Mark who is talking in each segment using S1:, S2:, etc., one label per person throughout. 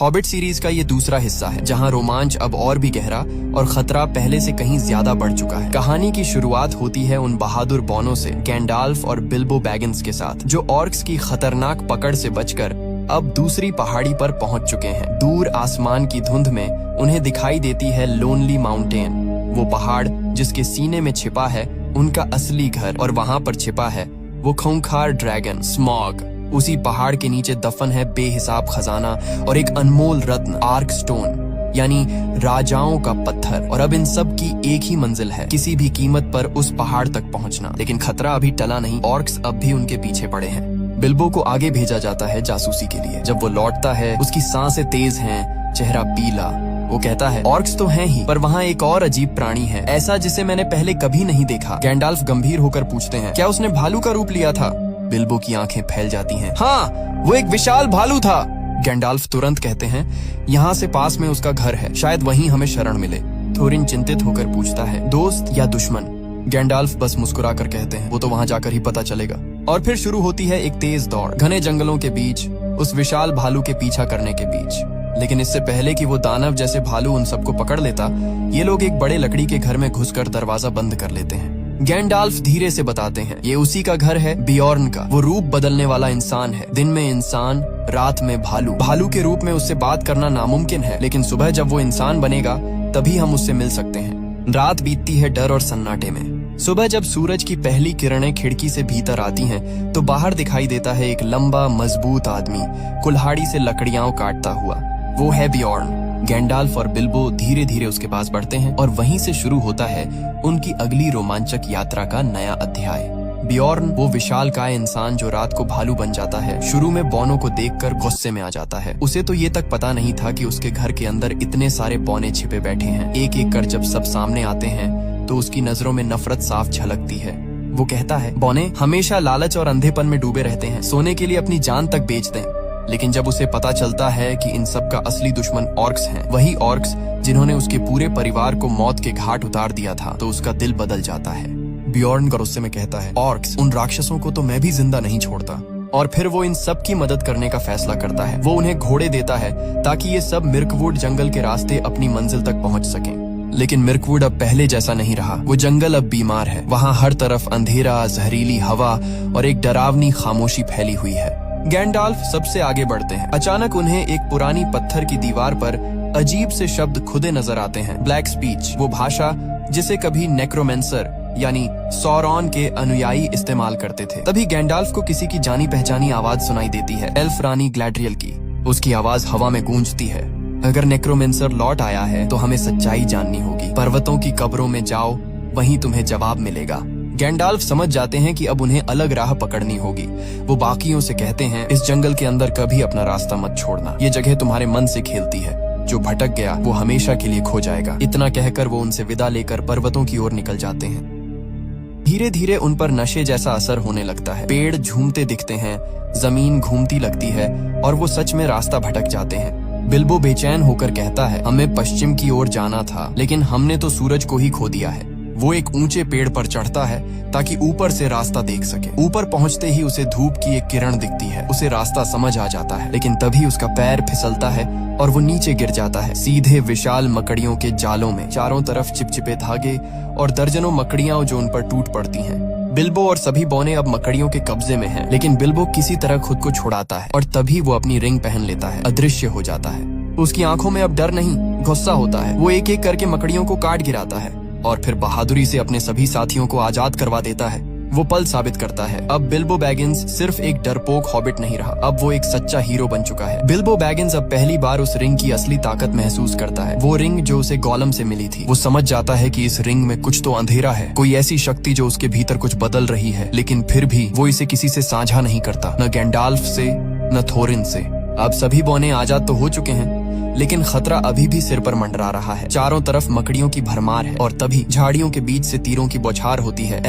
S1: Hobbit series का ये दूसरा हिस्सा है जहां रोमांच अब और भी गहरा और खतरा पहले से कहीं ज्यादा बढ़ चुका है। कहानी की शुरुआत होती है उन बहादुर बॉनों से, गैंडाल्फ और बिल्बो बैगिंस के साथ, जो ऑर्क्स की खतरनाक पकड़ से बचकर अब दूसरी पहाड़ी पर पहुंच चुके हैं। दूर आसमान की धुंध में उन्हें दिखाई देती है लोनली माउंटेन, वो पहाड़ जिसके सीने में छिपा है उनका असली घर, और वहां पर छिपा है वो खूंखार ड्रैगन स्मॉग। उसी पहाड़ के नीचे दफन है बेहिसाब खजाना और एक अनमोल रत्न, आर्क स्टोन, यानी राजाओं का पत्थर। और अब इन सब की एक ही मंजिल है, किसी भी कीमत पर उस पहाड़ तक पहुंचना। लेकिन खतरा अभी टला नहीं, ऑर्क्स अब भी उनके पीछे पड़े हैं। बिल्बो को आगे भेजा जाता है जासूसी के लिए। जब वो लौटता है उसकी सांसें तेज हैं, चेहरा पीला। वो कहता है ऑर्क्स तो हैं ही, पर वहाँ एक और अजीब प्राणी है, ऐसा जिसे मैंने पहले कभी नहीं देखा। गैंडाल्फ गंभीर होकर पूछते हैं, क्या उसने भालू का रूप लिया था? बिल्बो की आंखें फैल जाती हैं। हाँ, वो एक विशाल भालू था। गैंडाल्फ तुरंत कहते हैं, यहाँ से पास में उसका घर है, शायद वहीं हमें शरण मिले। थोरिन चिंतित होकर पूछता है, दोस्त या दुश्मन? गैंडाल्फ बस मुस्कुरा कर कहते हैं, वो तो वहाँ जाकर ही पता चलेगा। और फिर शुरू होती है एक तेज दौड़, घने जंगलों के बीच, उस विशाल भालू के पीछा करने के बीच। लेकिन इससे पहले कि वो दानव जैसे भालू उन सबको पकड़ लेता, ये लोग एक बड़े लकड़ी के घर में घुसकर दरवाजा बंद कर लेते हैं। गैंडाल्फ धीरे से बताते हैं, ये उसी का घर है, बियॉर्न का। वो रूप बदलने वाला इंसान है, दिन में इंसान, रात में भालू। भालू के रूप में उससे बात करना नामुमकिन है, लेकिन सुबह जब वो इंसान बनेगा तभी हम उससे मिल सकते हैं। रात बीतती है डर और सन्नाटे में। सुबह जब सूरज की पहली किरणें खिड़की से भीतर आती हैं, तो बाहर दिखाई देता है एक लंबा मजबूत आदमी, कुल्हाड़ी से लकड़ियां काटता हुआ। वो है बियॉर्न। गैंडाल्फ और बिल्बो धीरे धीरे उसके पास बढ़ते हैं और वहीं से शुरू होता है उनकी अगली रोमांचक यात्रा का नया अध्याय। बियॉर्न वो विशालकाय इंसान जो रात को भालू बन जाता है, शुरू में बौनों को देखकर गुस्से में आ जाता है। उसे तो ये तक पता नहीं था कि उसके घर के अंदर इतने सारे बौने छिपे बैठे हैं। एक एक कर जब सब सामने आते हैं तो उसकी नजरों में नफरत साफ झलकती है। वो कहता है, बौने हमेशा लालच और अंधेपन में डूबे रहते हैं, सोने के लिए अपनी जान तक बेच दें। लेकिन जब उसे पता चलता है कि इन सब का असली दुश्मन ऑर्क्स हैं, वही ऑर्क्स जिन्होंने उसके पूरे परिवार को मौत के घाट उतार दिया था, तो उसका दिल बदल जाता है। बियॉर्न गुस्से में कहता है, ऑर्क्स, उन राक्षसों को तो मैं भी जिंदा नहीं छोड़ता। और फिर वो इन सब की मदद करने का फैसला करता है। वो उन्हें घोड़े देता है ताकि ये सब मिर्कवुड जंगल के रास्ते अपनी मंजिल तक पहुँच सकें। लेकिन मिर्कवुड अब पहले जैसा नहीं रहा। वो जंगल अब बीमार है। वहाँ हर तरफ अंधेरा, जहरीली हवा और एक डरावनी खामोशी फैली हुई है। गैंडाल्फ सबसे आगे बढ़ते हैं। अचानक उन्हें एक पुरानी पत्थर की दीवार पर अजीब से शब्द खुदे नजर आते हैं। ब्लैक स्पीच, वो भाषा जिसे कभी नेक्रोमेंसर यानी सौरॉन के अनुयायी इस्तेमाल करते थे। तभी गैंडाल्फ को किसी की जानी पहचानी आवाज सुनाई देती है, एल्फ रानी ग्लैड्रियल की। उसकी आवाज हवा में गूंजती है, अगर नेक्रोमेंसर लौट आया है तो हमें सच्चाई जाननी होगी। पर्वतों की कब्रों में जाओ, वहीं तुम्हें जवाब मिलेगा। गैंडाल्फ समझ जाते हैं कि अब उन्हें अलग राह पकड़नी होगी। वो बाकियों से कहते हैं, इस जंगल के अंदर कभी अपना रास्ता मत छोड़ना। ये जगह तुम्हारे मन से खेलती है, जो भटक गया वो हमेशा के लिए खो जाएगा। इतना कहकर वो उनसे विदा लेकर पर्वतों की ओर निकल जाते हैं। धीरे धीरे उन पर नशे जैसा असर होने लगता है। पेड़ झूमते दिखते हैं, जमीन घूमती लगती है और वो सच में रास्ता भटक जाते हैं। बिल्बो बेचैन होकर कहता है, हमें पश्चिम की ओर जाना था, लेकिन हमने तो सूरज को ही खो दिया है। वो एक ऊंचे पेड़ पर चढ़ता है ताकि ऊपर से रास्ता देख सके। ऊपर पहुंचते ही उसे धूप की एक किरण दिखती है। उसे रास्ता समझ आ जाता है, लेकिन तभी उसका पैर फिसलता है और वो नीचे गिर जाता है, सीधे विशाल मकड़ियों के जालों में। चारों तरफ चिपचिपे धागे और दर्जनों मकड़ियां जो उन पर टूट पड़ती हैं। बिल्बो और सभी बौने अब मकड़ियों के कब्जे में हैं, लेकिन बिल्बो किसी तरह खुद को छुड़ाता है और तभी वो अपनी रिंग पहन लेता है, अदृश्य हो जाता है। उसकी आंखों में अब डर नहीं, गुस्सा होता है। वो एक एक करके मकड़ियों को काट गिराता है और फिर बहादुरी से अपने सभी साथियों को आजाद करवा देता है। वो पल साबित करता है, अब बिल्बो बैगिंस सिर्फ एक डरपोक हॉबिट नहीं रहा, अब वो एक सच्चा हीरो बन चुका है। बिल्बो बैगिंस अब पहली बार उस रिंग की असली ताकत महसूस करता है। वो रिंग जो उसे गोलम से मिली थी। वो समझ जाता है कि इस रिंग में कुछ तो अंधेरा है, कोई ऐसी शक्ति जो उसके भीतर कुछ बदल रही है। लेकिन फिर भी वो इसे किसी से साझा नहीं करता, न गैंडाल्फ से न थोरिन से। अब सभी बौने आजाद तो हो चुके हैं, लेकिन खतरा अभी भी सिर पर मंडरा रहा है। चारों तरफ मकड़ियों की भरमार है और तभी झाड़ियों के बीच से तीरों की बौछार होती है।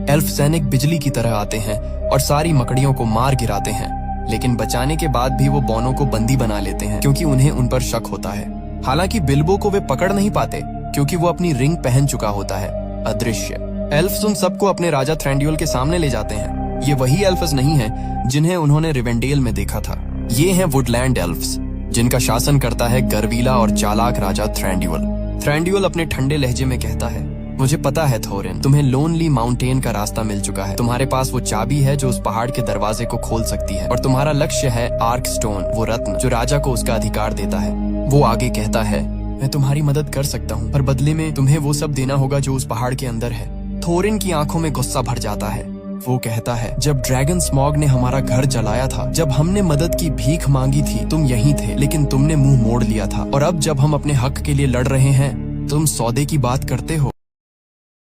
S1: एल्फ सैनिक बिजली की तरह आते हैं और सारी मकड़ियों को मार गिराते हैं। लेकिन बचाने के बाद भी वो बौनों को बंदी बना लेते हैं, क्योंकि उन्हें उन पर शक होता है। हालांकि बिल्बो को वे पकड़ नहीं पाते, क्योंकि वो अपनी रिंग पहन चुका होता है, अदृश्य। एल्फ्स उन सबको अपने राजा थ्रेंड्यूल के सामने ले जाते हैं। ये वही एल्फ्स नहीं है जिन्हें उन्होंने रिवेंडेल में देखा था। ये हैं वुडलैंड एल्फ्स, जिनका शासन करता है गर्वीला और चालाक राजा थ्रैंड्यूल। थ्रैंड्यूल अपने ठंडे लहजे में कहता है, मुझे पता है थोरिन, तुम्हें लोनली माउंटेन का रास्ता मिल चुका है। तुम्हारे पास वो चाबी है जो उस पहाड़ के दरवाजे को खोल सकती है, और तुम्हारा लक्ष्य है आर्क स्टोन, वो रत्न जो राजा को उसका अधिकार देता है। वो आगे कहता है, मैं तुम्हारी मदद कर सकता हूँ, पर बदले में तुम्हें वो सब देना होगा जो उस पहाड़ के अंदर है। थोरिन की आंखों में गुस्सा भर जाता है। वो कहता है, जब ड्रैगन स्मॉग ने हमारा घर जलाया था, जब हमने मदद की भीख मांगी थी, तुम यहीं थे, लेकिन तुमने मुंह मोड़ लिया था। और अब जब हम अपने हक के लिए लड़ रहे हैं, तुम सौदे की बात करते हो।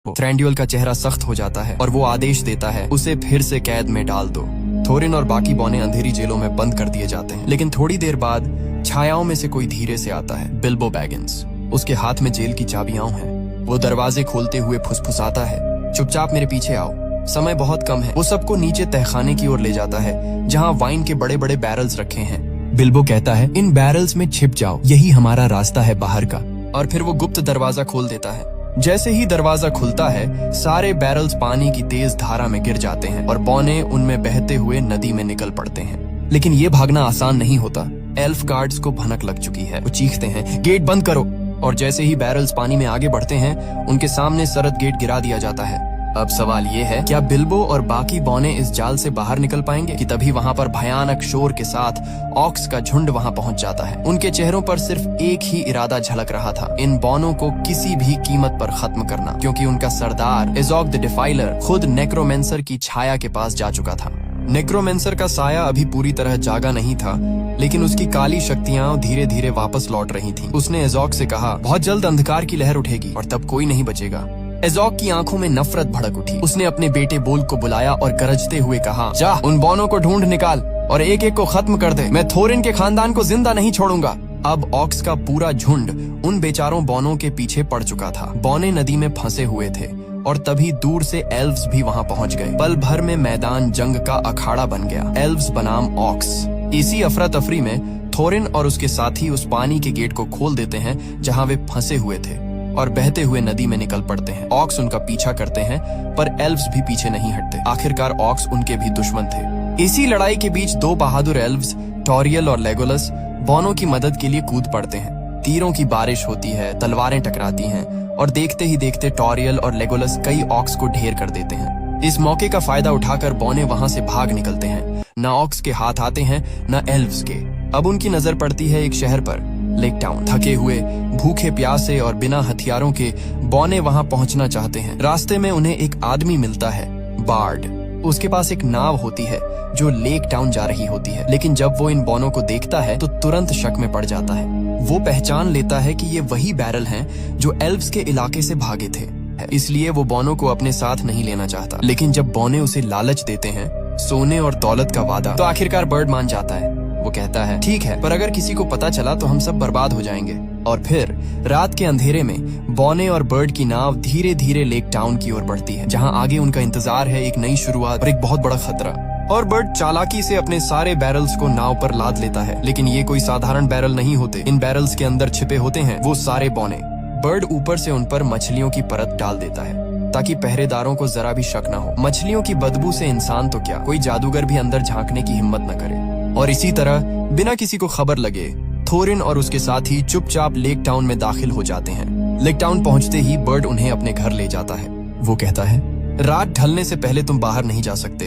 S1: थ्रैंड्यूल का चेहरा सख्त हो जाता है और वो आदेश देता है, उसे फिर से कैद में डाल दो। थोरिन और बाकी बौने अंधेरी जेलों में बंद कर दिए जाते हैं। लेकिन थोड़ी देर बाद छायाओं में से कोई धीरे से आता है, बिल्बो बैगिंस। उसके हाथ में जेल की चाबियां हैं। वो दरवाजे खोलते हुए फुसफुसाता है, चुपचाप मेरे पीछे आओ, समय बहुत कम है। वो सबको नीचे तहखाने की ओर ले जाता है, जहाँ वाइन के बड़े बड़े बैरल्स रखे हैं। बिल्बो कहता है, इन बैरल्स में छिप जाओ, यही हमारा रास्ता है बाहर का। और फिर वो गुप्त दरवाजा खोल देता है। जैसे ही दरवाजा खुलता है, सारे बैरल्स पानी की तेज धारा में गिर जाते हैं और बौने उनमें बहते हुए नदी में निकल पड़ते हैं। लेकिन ये भागना आसान नहीं होता। एल्फ गार्ड्स को भनक लग चुकी है। वो चीखते हैं, गेट बंद करो। और जैसे ही बैरल्स पानी में आगे बढ़ते हैं, उनके सामने सरद गेट गिरा दिया जाता है। अब सवाल ये है, क्या बिल्बो और बाकी बौने इस जाल से बाहर निकल पाएंगे? कि तभी वहाँ पर भयानक शोर के साथ ऑक्स का झुंड वहाँ पहुँच जाता है। उनके चेहरों पर सिर्फ एक ही इरादा झलक रहा था, इन बौनों को किसी भी कीमत पर खत्म करना, क्योंकि उनका सरदार एज़ोक द डिफाइलर खुद नेक्रोमेंसर की छाया के पास जा चुका था। नेक्रोमेंसर का साया अभी पूरी तरह जागा नहीं था, लेकिन उसकी काली शक्तियाँ धीरे धीरे वापस लौट रही थीं। उसने एज़ोक से कहा, बहुत जल्द अंधकार की लहर उठेगी और तब कोई नहीं बचेगा। एज़ोक की आंखों में नफरत भड़क उठी। उसने अपने बेटे बोल को बुलाया और गरजते हुए कहा, जा उन बौनों को ढूंढ निकाल और एक एक को खत्म कर दे। मैं थोरिन के खानदान को जिंदा नहीं छोड़ूंगा। अब ऑक्स का पूरा झुंड उन बेचारों बौनों के पीछे पड़ चुका था। बौने नदी में फंसे हुए थे और तभी दूर से एल्व्स भी वहाँ पहुँच गए। पल भर में मैदान जंग का अखाड़ा बन गया। एल्व्स बनाम ऑक्स। इसी अफरा तफरी में थोरिन और उसके साथी उस पानी के गेट को खोल देते हैं जहाँ वे फंसे हुए थे और बहते हुए नदी में निकल पड़ते हैं। ऑक्स उनका पीछा करते हैं, पर एल्व्स भी पीछे नहीं हटते। आखिरकार ऑक्स उनके भी दुश्मन थे। इसी लड़ाई के बीच दो बहादुर एल्व्स, टोरियल और लेगोलस, बौनों की मदद के लिए कूद पड़ते हैं। तीरों की बारिश होती है, तलवारें टकराती हैं और देखते ही देखते टोरियल और लेगोलस कई ऑक्स को ढेर कर देते हैं। इस मौके का फायदा उठाकर बौने वहाँ से भाग निकलते हैं। न ऑक्स के हाथ आते हैं न एल्व्स के। अब उनकी नजर पड़ती है एक शहर पर, लेक टाउन। थके हुए, भूखे प्यासे और बिना हथियारों के बौने वहाँ पहुँचना चाहते हैं। रास्ते में उन्हें एक आदमी मिलता है, बार्ड। उसके पास एक नाव होती है जो लेक टाउन जा रही होती है, लेकिन जब वो इन बौनों को देखता है तो तुरंत शक में पड़ जाता है। वो पहचान लेता है कि ये वही बैरल हैं जो एल्व्स के इलाके से भागे थे, इसलिए वो बौनों को अपने साथ नहीं लेना चाहता। लेकिन जब बौने उसे लालच देते हैं, सोने और दौलत का वादा, तो आखिरकार बर्ड मान जाता है। वो कहता है, ठीक है, पर अगर किसी को पता चला तो हम सब बर्बाद हो जाएंगे। और फिर रात के अंधेरे में बौने और बर्ड की नाव धीरे धीरे लेक टाउन की ओर बढ़ती है, जहाँ आगे उनका इंतजार है एक नई शुरुआत और एक बहुत बड़ा खतरा। और बर्ड चालाकी से अपने सारे बैरल्स को नाव पर लाद लेता है, लेकिन ये कोई साधारण बैरल नहीं होते। इन बैरल्स के अंदर छिपे होते हैं वो सारे बौने। बर्ड ऊपर से उन पर मछलियों की परत डाल देता है ताकि पहरेदारों को जरा भी शक न हो। मछलियों की बदबू से इंसान तो क्या, कोई जादूगर भी अंदर झांकने की हिम्मत न करे। और इसी तरह बिना किसी को खबर लगे थोरिन और उसके साथी चुपचाप लेक टाउन में दाखिल हो जाते हैं। लेक टाउन पहुंचते ही बर्ड उन्हें अपने घर ले जाता है। वो कहता है, रात ढलने से पहले तुम बाहर नहीं जा सकते।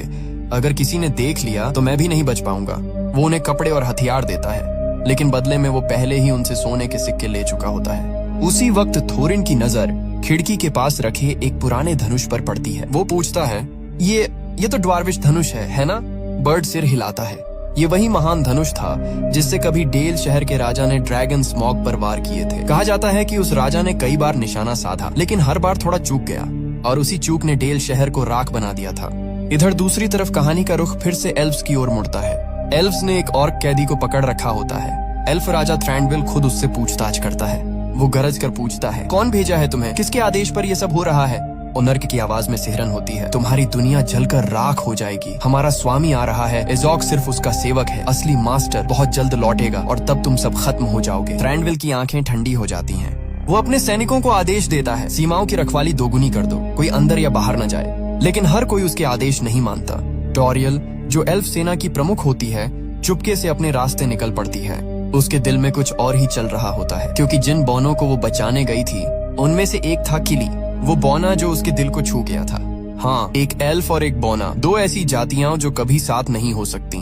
S1: अगर किसी ने देख लिया तो मैं भी नहीं बच पाऊंगा। वो उन्हें कपड़े और हथियार देता है, लेकिन बदले में वो पहले ही उनसे सोने के सिक्के ले चुका होता है। उसी वक्त थोरिन की नजर खिड़की के पास रखे एक पुराने धनुष पर पड़ती है। वो पूछता है, ये तो ड्वार्विश धनुष है ना? बर्ड सिर हिलाता है। ये वही महान धनुष था जिससे कभी डेल शहर के राजा ने ड्रैगन स्मॉग पर वार किए थे। कहा जाता है कि उस राजा ने कई बार निशाना साधा, लेकिन हर बार थोड़ा चूक गया और उसी चूक ने डेल शहर को राख बना दिया था। इधर दूसरी तरफ कहानी का रुख फिर से एल्व्स की ओर मुड़ता है। एल्व्स ने एक ऑर्क कैदी को पकड़ रखा होता है। एल्फ राजा थ्रैंडविल खुद उससे पूछताछ करता है। वो गरज कर पूछता है, कौन भेजा है तुम्हें? किसके आदेश पर ये सब हो रहा है? नर्क की आवाज में सिहरन होती है, तुम्हारी दुनिया जलकर राख हो जाएगी। हमारा स्वामी आ रहा है। एज़ोक सिर्फ उसका सेवक है, असली मास्टर बहुत जल्द लौटेगा और तब तुम सब खत्म हो जाओगे। थ्रैंडविल की आंखें ठंडी हो जाती हैं। वो अपने सैनिकों को आदेश देता है, सीमाओं की रखवाली दोगुनी कर दो, कोई अंदर या बाहर न जाए। लेकिन हर कोई उसके आदेश नहीं मानता। टोरियल, जो एल्फ सेना की प्रमुख होती है, चुपके से अपने रास्ते निकल पड़ती है। उसके दिल में कुछ और ही चल रहा होता है, क्योंकि जिन बौनों को वो बचाने गई थी उनमें से एक था किली, वो बौना जो उसके दिल को छू गया था। हाँ, एक एल्फ और एक बौना, दो ऐसी जातियां जो कभी साथ नहीं हो सकती।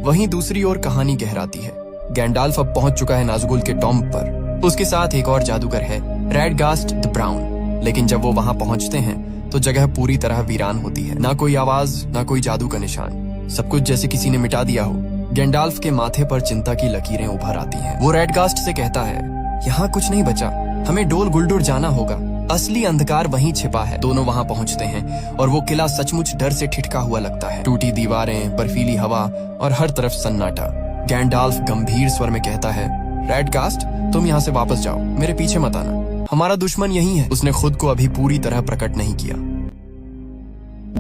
S1: वहीं दूसरी ओर कहानी गहराती है। गैंडाल्फ अब पहुंच चुका है नाज़गुल के टॉम्ब पर। उसके साथ एक और जादूगर है, रेडगास्ट द ब्राउन। लेकिन जब वो वहां पहुंचते हैं तो जगह पूरी तरह वीरान होती है। ना कोई आवाज, ना कोई जादू का निशान, सब कुछ जैसे किसी ने मिटा दिया हो। गैंडाल्फ के माथे पर चिंता की लकीरें उभर आती हैं। वो रेडगास्ट से कहता है, यहाँ कुछ नहीं बचा, हमें डोल गुलडुर जाना होगा, असली अंधकार वहीं छिपा है। दोनों वहां पहुंचते हैं और वो किला सचमुच डर से ठिठका हुआ लगता है। टूटी दीवारें, बर्फीली हवा और हर तरफ सन्नाटा। गैंडाल्फ गंभीर स्वर में कहता है, रेडगास्ट, तुम यहाँ से वापस जाओ, मेरे पीछे मत आना, हमारा दुश्मन यही है। उसने खुद को अभी पूरी तरह प्रकट नहीं किया,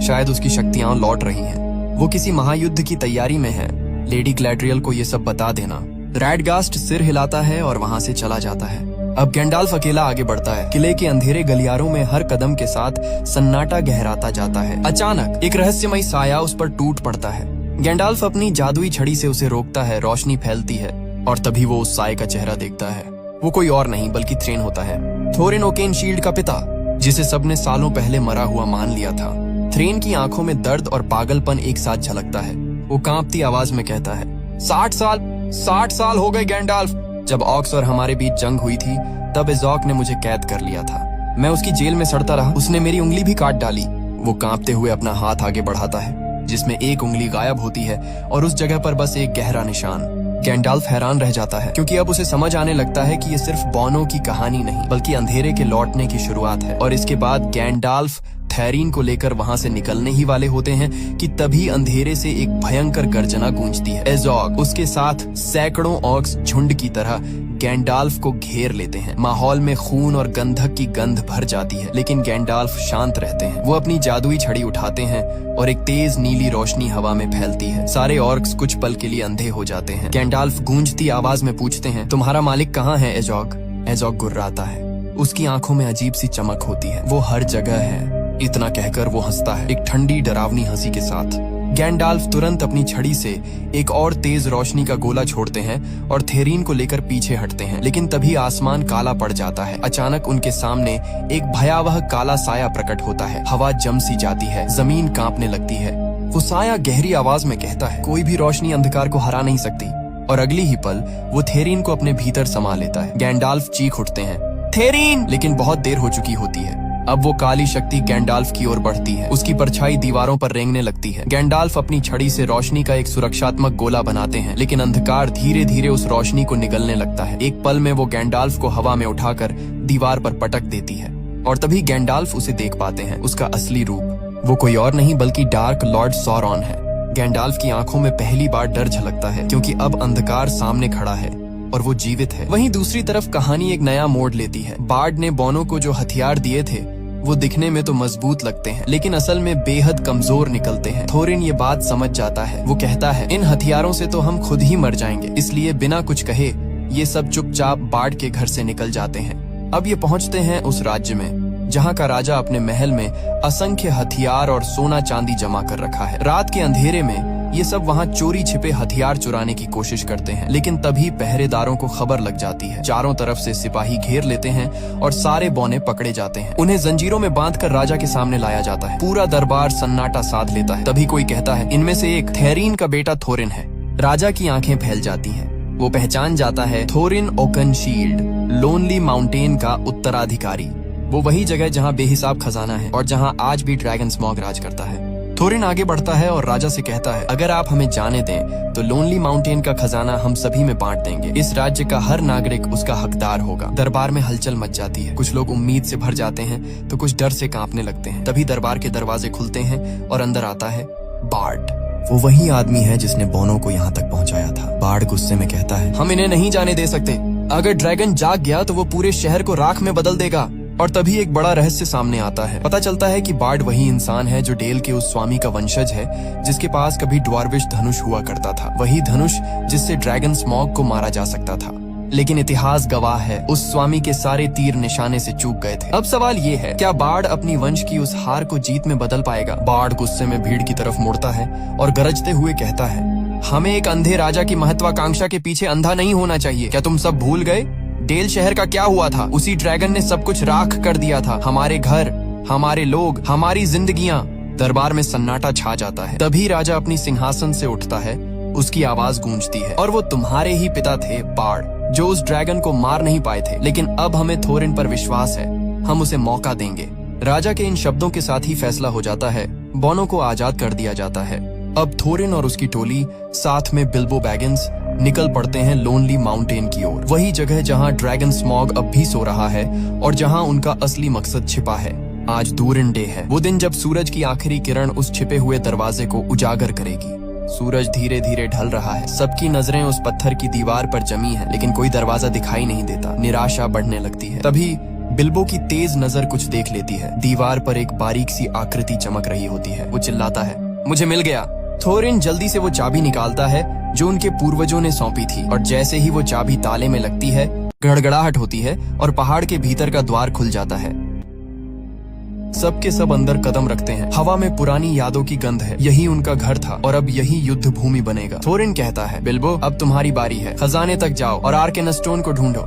S1: शायद उसकी शक्तियां लौट रही हैं। वो किसी महायुद्ध की तैयारी में है। लेडी ग्लैड्रियल को ये सब बता देना। रेडगास्ट सिर हिलाता है और वहां से चला जाता है। अब गैंडाल्फ अकेला आगे बढ़ता है। किले के अंधेरे गलियारों में हर कदम के साथ सन्नाटा गहराता जाता है। अचानक एक रहस्यमय साया उस पर टूट पड़ता है। गैंडाल्फ अपनी जादुई छड़ी से उसे रोकता है। रोशनी फैलती है और तभी वो उस साये का चेहरा देखता है। वो कोई और नहीं बल्कि थ्रेन होता है, थोरिन ओकेनशील्ड का पिता, जिसे सबने सालों पहले मरा हुआ मान लिया था। थ्रेन की आंखों में दर्द और पागलपन एक साथ झलकता है। वो कांपती आवाज में कहता है, 60 साल हो गए गैंडाल्फ। जब ऑक्स और हमारे बीच जंग हुई थी तब एज़ोक ने मुझे कैद कर लिया था। मैं उसकी जेल में सड़ता रहा, उसने मेरी उंगली भी काट डाली। वो कांपते हुए अपना हाथ आगे बढ़ाता है जिसमें एक उंगली गायब होती है और उस जगह पर बस एक गहरा निशान। गैंडाल्फ हैरान रह जाता है क्योंकि अब उसे समझ आने लगता है कि ये सिर्फ बौनों की कहानी नहीं बल्कि अंधेरे के लौटने की शुरुआत है। और इसके बाद गैंडाल्फ थेरिन को लेकर वहां से निकलने ही वाले होते हैं कि तभी अंधेरे से एक भयंकर गर्जना गूंजती है। एज़ोक उसके साथ सैकड़ों ऑर्क्स झुंड की तरह गैंडाल्फ को घेर लेते हैं। माहौल में खून और गंधक की गंध भर जाती है, लेकिन गैंडाल्फ शांत रहते हैं। वो अपनी जादुई छड़ी उठाते हैं और एक तेज नीली रोशनी हवा में फैलती है। सारे ऑर्क्स कुछ पल के लिए अंधे हो जाते हैं। गैंडाल्फ गूंजती आवाज में पूछते हैं, तुम्हारा मालिक कहाँ है एज़ोक? एज़ोक गुर्राता है। उसकी आंखों में अजीब सी चमक होती है। वो हर जगह है। इतना कहकर वो हंसता है, एक ठंडी डरावनी हंसी के साथ। गैंडाल्फ तुरंत अपनी छड़ी से एक और तेज रोशनी का गोला छोड़ते हैं और थेरिन को लेकर पीछे हटते हैं। लेकिन तभी आसमान काला पड़ जाता है। अचानक उनके सामने एक भयावह काला साया प्रकट होता है। हवा जम सी जाती है, जमीन कांपने लगती है। वो साया गहरी आवाज में कहता है, कोई भी रोशनी अंधकार को हरा नहीं सकती। और अगली ही पल वो थेरिन को अपने भीतर समा लेता है। गैंडाल्फ चीख उठते हैं, थेरिन! लेकिन बहुत देर हो चुकी होती है। अब वो काली शक्ति गैंडाल्फ की ओर बढ़ती है। उसकी परछाई दीवारों पर रेंगने लगती है। गैंडाल्फ अपनी छड़ी से रोशनी का एक सुरक्षात्मक गोला बनाते हैं, लेकिन अंधकार धीरे धीरे उस रोशनी को निगलने लगता है। एक पल में वो गैंडाल्फ को हवा में उठाकर दीवार पर पटक देती है और तभी गैंडाल्फ उसे देख पाते हैं, उसका असली रूप। वो कोई और नहीं बल्कि डार्क लॉर्ड सौरॉन है। गैंडाल्फ की आंखों में पहली बार डर झलकता है क्योंकि अब अंधकार सामने खड़ा है और वो जीवित है। वहीं दूसरी तरफ कहानी एक नया मोड़ लेती है। बार्ड ने बौनों को जो हथियार दिए थे वो दिखने में तो मजबूत लगते हैं, लेकिन असल में बेहद कमजोर निकलते हैं। थोरिन ये बात समझ जाता है। वो कहता है, इन हथियारों से तो हम खुद ही मर जाएंगे। इसलिए बिना कुछ कहे ये सब चुपचाप बार्ड के घर से निकल जाते हैं। अब ये पहुंचते हैं उस राज्य में जहाँ का राजा अपने महल में असंख्य हथियार और सोना चांदी जमा कर रखा है। रात के अंधेरे में ये सब वहाँ चोरी छिपे हथियार चुराने की कोशिश करते हैं, लेकिन तभी पहरेदारों को खबर लग जाती है। चारों तरफ से सिपाही घेर लेते हैं और सारे बौने पकड़े जाते हैं। उन्हें जंजीरों में बांधकर राजा के सामने लाया जाता है। पूरा दरबार सन्नाटा साध लेता है। तभी कोई कहता है, इनमें से एक थेरिन का बेटा थोरिन है। राजा की आंखें फैल जाती हैं। वो पहचान जाता है थोरिन ओकेनशील्ड, लोनली माउंटेन का उत्तराधिकारी। वो वही जगह जहाँ बेहिसाब खजाना है और जहाँ आज भी ड्रैगन स्मॉग राज करता है। थोरिन आगे बढ़ता है और राजा से कहता है, अगर आप हमें जाने दें तो लोनली माउंटेन का खजाना हम सभी में बांट देंगे। इस राज्य का हर नागरिक उसका हकदार होगा। दरबार में हलचल मच जाती है। कुछ लोग उम्मीद से भर जाते हैं तो कुछ डर से कांपने लगते हैं। तभी दरबार के दरवाजे खुलते हैं और अंदर आता है बार्ड। वो वही आदमी है जिसने बौनों को यहाँ तक पहुँचाया था। बार्ड गुस्से में कहता है, हम इन्हें नहीं जाने दे सकते। अगर ड्रैगन जाग गया तो वो पूरे शहर को राख में बदल देगा। और तभी एक बड़ा रहस्य सामने आता है। पता चलता है कि बार्ड वही इंसान है जो डेल के उस स्वामी का वंशज है जिसके पास कभी ड्वार्विश धनुष हुआ करता था। वही धनुष जिससे ड्रैगन स्मॉग को मारा जा सकता था। लेकिन इतिहास गवाह है, उस स्वामी के सारे तीर निशाने से चूक गए थे। अब सवाल ये है, क्या बार्ड अपनी वंश की उस हार को जीत में बदल पाएगा? बार्ड गुस्से में भीड़ की तरफ मुड़ता है और गरजते हुए कहता है, हमें एक अंधे राजा की महत्वाकांक्षा के पीछे अंधा नहीं होना चाहिए। क्या तुम सब भूल गए डेल शहर का क्या हुआ था? उसी ड्रैगन ने सब कुछ राख कर दिया था, हमारे घर, हमारे लोग, हमारी जिंदगियां। दरबार में सन्नाटा छा जाता है। तभी राजा अपनी सिंहासन से उठता है, उसकी आवाज गूंजती है, और वो तुम्हारे ही पिता थे बाड़, जो उस ड्रैगन को मार नहीं पाए थे। लेकिन अब हमें थोरिन पर विश्वास है, हम उसे मौका देंगे। राजा के इन शब्दों के साथ ही फैसला हो जाता है, बॉनो को आजाद कर दिया जाता है। अब थोरिन और उसकी टोली साथ में बिल्बो बैगिंस निकल पड़ते हैं लोनली माउंटेन की ओर, वही जगह जहां ड्रैगन स्मॉग अब भी सो रहा है और जहां उनका असली मकसद छिपा है। आज दूरिन डे है, वो दिन जब सूरज की आखिरी किरण उस छिपे हुए दरवाजे को उजागर करेगी। सूरज धीरे धीरे ढल रहा है, सबकी नजरें उस पत्थर की दीवार पर जमी है, लेकिन कोई दरवाजा दिखाई नहीं देता। निराशा बढ़ने लगती है। तभी बिल्बो की तेज नजर कुछ देख लेती है। दीवार पर एक बारीक सी आकृति चमक रही होती है। वो चिल्लाता है, मुझे मिल गया। थोरिन जल्दी से वो चाबी निकालता है जो उनके पूर्वजों ने सौंपी थी, और जैसे ही वो चाबी ताले में लगती है, गड़गड़ाहट होती है और पहाड़ के भीतर का द्वार खुल जाता है। सबके सब अंदर कदम रखते हैं। हवा में पुरानी यादों की गंध है। यही उनका घर था और अब यही युद्ध भूमि बनेगा। थोरिन कहता है, बिल्बो अब तुम्हारी बारी है, खजाने तक जाओ और आर्केनस्टोन को ढूंढो।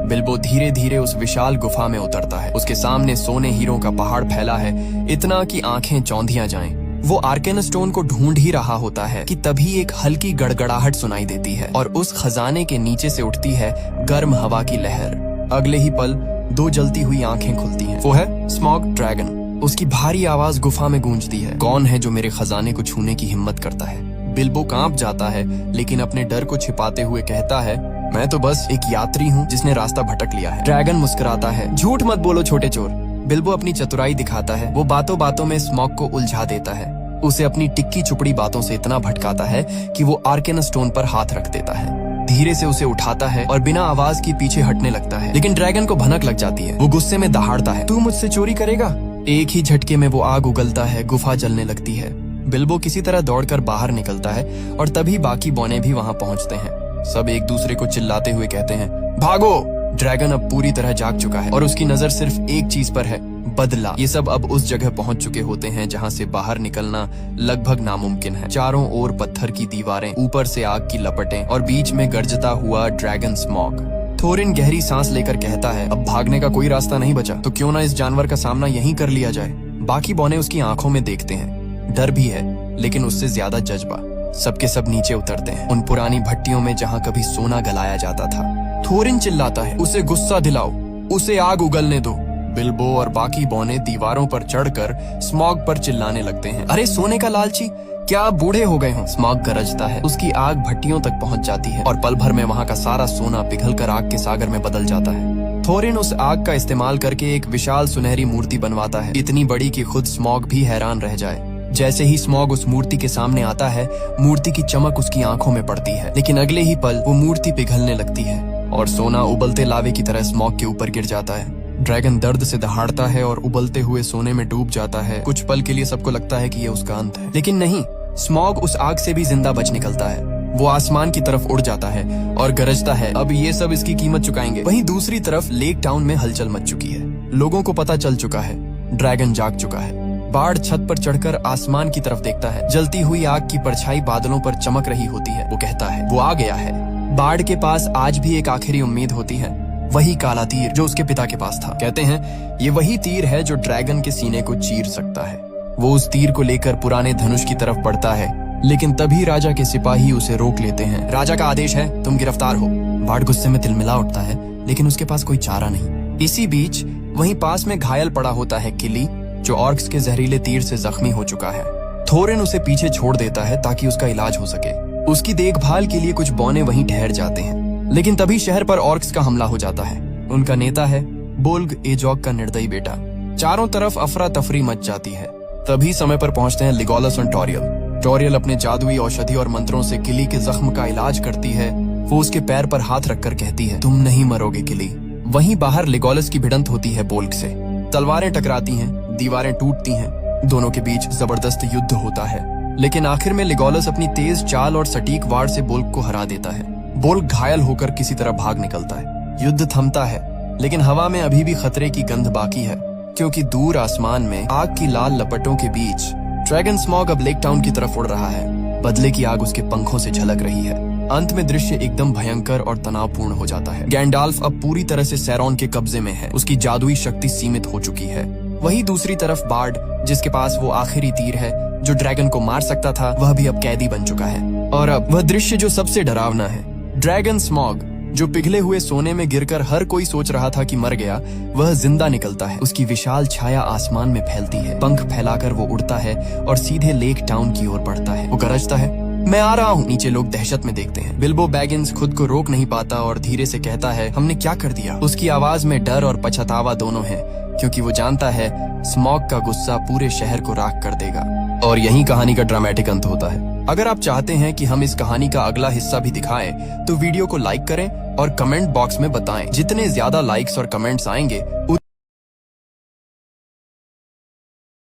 S1: बिल्बो धीरे धीरे उस विशाल गुफा में उतरता है। उसके सामने सोने हीरों का पहाड़ फैला है, इतना कि आंखें चौंधियां जाएं। वो आर्केनस्टोन को ढूंढ ही रहा होता है कि तभी एक हल्की गड़गड़ाहट सुनाई देती है और उस खजाने के नीचे से उठती है गर्म हवा की लहर। अगले ही पल दो जलती हुई आंखें खुलती हैं। वो है स्मॉग ड्रैगन। उसकी भारी आवाज गुफा में गूंजती है, कौन है जो मेरे खजाने को छूने की हिम्मत करता है? बिल्बो कांप जाता है, लेकिन अपने डर को छिपाते हुए कहता है, मैं तो बस एक यात्री हूँ जिसने रास्ता भटक लिया है। ड्रैगन मुस्कुराता है, झूठ मत बोलो छोटे चोर। बिल्बो अपनी चतुराई दिखाता है। वो बातों बातों में स्मॉग को उलझा देता है, उसे अपनी टिक्की चुपड़ी बातों से इतना भटकाता है कि वो आर्केनस्टोन पर हाथ रख देता है। धीरे से उसे उठाता है और बिना आवाज के पीछे हटने लगता है, लेकिन ड्रैगन को भनक लग जाती है। वो गुस्से में दहाड़ता है, तू मुझसे चोरी करेगा? एक ही झटके में वो आग उगलता है, गुफा जलने लगती है। बिल्बो किसी तरह दौड़कर बाहर निकलता है और तभी बाकी बौने भी वहाँ पहुँचते हैं। सब एक दूसरे को चिल्लाते हुए कहते हैं, भागो! ड्रैगन अब पूरी तरह जाग चुका है और उसकी नजर सिर्फ एक चीज पर है, बदला। ये सब अब उस जगह पहुंच चुके होते हैं जहां से बाहर निकलना लगभग नामुमकिन है। चारों ओर पत्थर की दीवारें, ऊपर से आग की लपटें और बीच में गरजता हुआ ड्रैगन स्मॉग। थोरिन गहरी सांस लेकर कहता है, अब भागने का कोई रास्ता नहीं बचा, तो क्यों ना इस जानवर का सामना यहीं कर लिया जाए। बाकी बौने उसकी आंखों में देखते हैं, डर भी है लेकिन उससे ज्यादा जज्बा। सबके सब नीचे उतरते हैं, उन पुरानी भट्टियों में जहाँ कभी सोना गलाया जाता था। थोरिन चिल्लाता है, उसे गुस्सा दिलाओ, उसे आग उगलने दो। बिल्बो और बाकी बौने दीवारों पर चढ़कर स्मॉग पर चिल्लाने लगते हैं, अरे सोने का लालची, क्या आप बूढ़े हो गए हो? स्मॉग गरजता है, उसकी आग भट्टियों तक पहुंच जाती है और पल भर में वहां का सारा सोना पिघलकर आग के सागर में बदल जाता है। थोरिन उस आग का इस्तेमाल करके एक विशाल सुनहरी मूर्ति बनवाता है, इतनी बड़ी कि खुद स्मॉग भी हैरान रह जाए। जैसे ही स्मॉग उस मूर्ति के सामने आता है, मूर्ति की चमक उसकी आंखों में पड़ती है, लेकिन अगले ही पल वो मूर्ति पिघलने लगती है और सोना उबलते लावे की तरह स्मॉग के ऊपर गिर जाता है। ड्रैगन दर्द से दहाड़ता है और उबलते हुए सोने में डूब जाता है। कुछ पल के लिए सबको लगता है कि ये उसका अंत है, लेकिन नहीं, स्मॉग उस आग से भी जिंदा बच निकलता है। वो आसमान की तरफ उड़ जाता है और गरजता है, अब ये सब इसकी कीमत चुकाएंगे। वहीं दूसरी तरफ लेक टाउन में हलचल मच चुकी है। लोगों को पता चल चुका है, ड्रैगन जाग चुका है। बाड़ छत पर चढ़कर आसमान की तरफ देखता है। जलती हुई आग की परछाई बादलों पर चमक रही होती है। वो कहता है, वो आ गया है। बाड़ के पास आज भी एक आखिरी उम्मीद होती है, वही काला तीर जो उसके पिता के पास था। कहते हैं ये वही तीर है जो ड्रैगन के सीने को चीर सकता है। वो उस तीर को लेकर पुराने धनुष की तरफ बढ़ता है, लेकिन तभी राजा के सिपाही उसे रोक लेते हैं। राजा का आदेश है, तुम गिरफ्तार हो। बाड़ गुस्से में तिलमिला उठता है, लेकिन उसके पास कोई चारा नहीं। इसी बीच वहीं पास में घायल पड़ा होता है किली, जो ऑर्क्स के जहरीले तीर से जख्मी हो चुका है। थोरिन उसे पीछे छोड़ देता है ताकि उसका इलाज हो सके। उसकी देखभाल के लिए कुछ बौने वहीं ठहर जाते हैं, लेकिन तभी शहर पर ऑर्क्स का हमला हो जाता है। उनका नेता है बोल्ग एजॉग का निर्दयी बेटा। चारों तरफ अफरा तफरी मच जाती है। तभी समय पर पहुंचते हैं लिगोलस और टोरियल। टोरियल अपने जादुई औषधि और मंत्रों से किली के जख्म का इलाज करती है। वो उसके पैर पर हाथ रखकर कहती है, तुम नहीं मरोगे किली। वहीं बाहर लिगोलस की भिड़ंत होती है बोल्ग से। तलवारें टकराती हैं, दीवारें टूटती हैं, दोनों के बीच जबरदस्त युद्ध होता है। लेकिन आखिर में लिगोलस अपनी तेज चाल और सटीक वार से बोल्ग को हरा देता है। बोल्ग घायल होकर किसी तरह भाग निकलता है। युद्ध थमता है, लेकिन हवा में अभी भी खतरे की गंध बाकी है, क्योंकि दूर आसमान में आग की लाल लपटों के बीच ड्रैगन स्मॉग अब लेक टाउन की तरफ उड़ रहा है। बदले की आग उसके पंखों से झलक रही है। अंत में दृश्य एकदम भयंकर और तनावपूर्ण हो जाता है। गैंडाल्फ अब पूरी तरह से सैरॉन के कब्जे में है। उसकी जादुई शक्ति सीमित हो चुकी है। वहीं दूसरी तरफ बार्ड, जिसके पास वो आखिरी तीर है जो ड्रैगन को मार सकता था, वह भी अब कैदी बन चुका है। और अब वह दृश्य जो सबसे डरावना है, ड्रैगन स्मॉग, जो पिघले हुए सोने में गिरकर हर कोई सोच रहा था कि मर गया, वह जिंदा निकलता है। उसकी विशाल छाया आसमान में फैलती है। पंख फैलाकर वो उड़ता है और सीधे लेक टाउन की ओर बढ़ता है। वो गरजता है, मैं आ रहा हूँ। नीचे लोग दहशत में देखते हैं। बिल्बो बैगिंस खुद को रोक नहीं पाता और धीरे से कहता है, हमने क्या कर दिया। उसकी आवाज में डर और पछतावा दोनों है, क्योंकि वो जानता है स्मॉग का गुस्सा पूरे शहर को राख कर देगा। और यही कहानी का ड्रामेटिक अंत होता है। अगर आप चाहते हैं कि हम इस कहानी का अगला हिस्सा भी दिखाएं, तो वीडियो को लाइक करें और कमेंट बॉक्स में बताएं। जितने ज्यादा लाइक्स और कमेंट्स आएंगे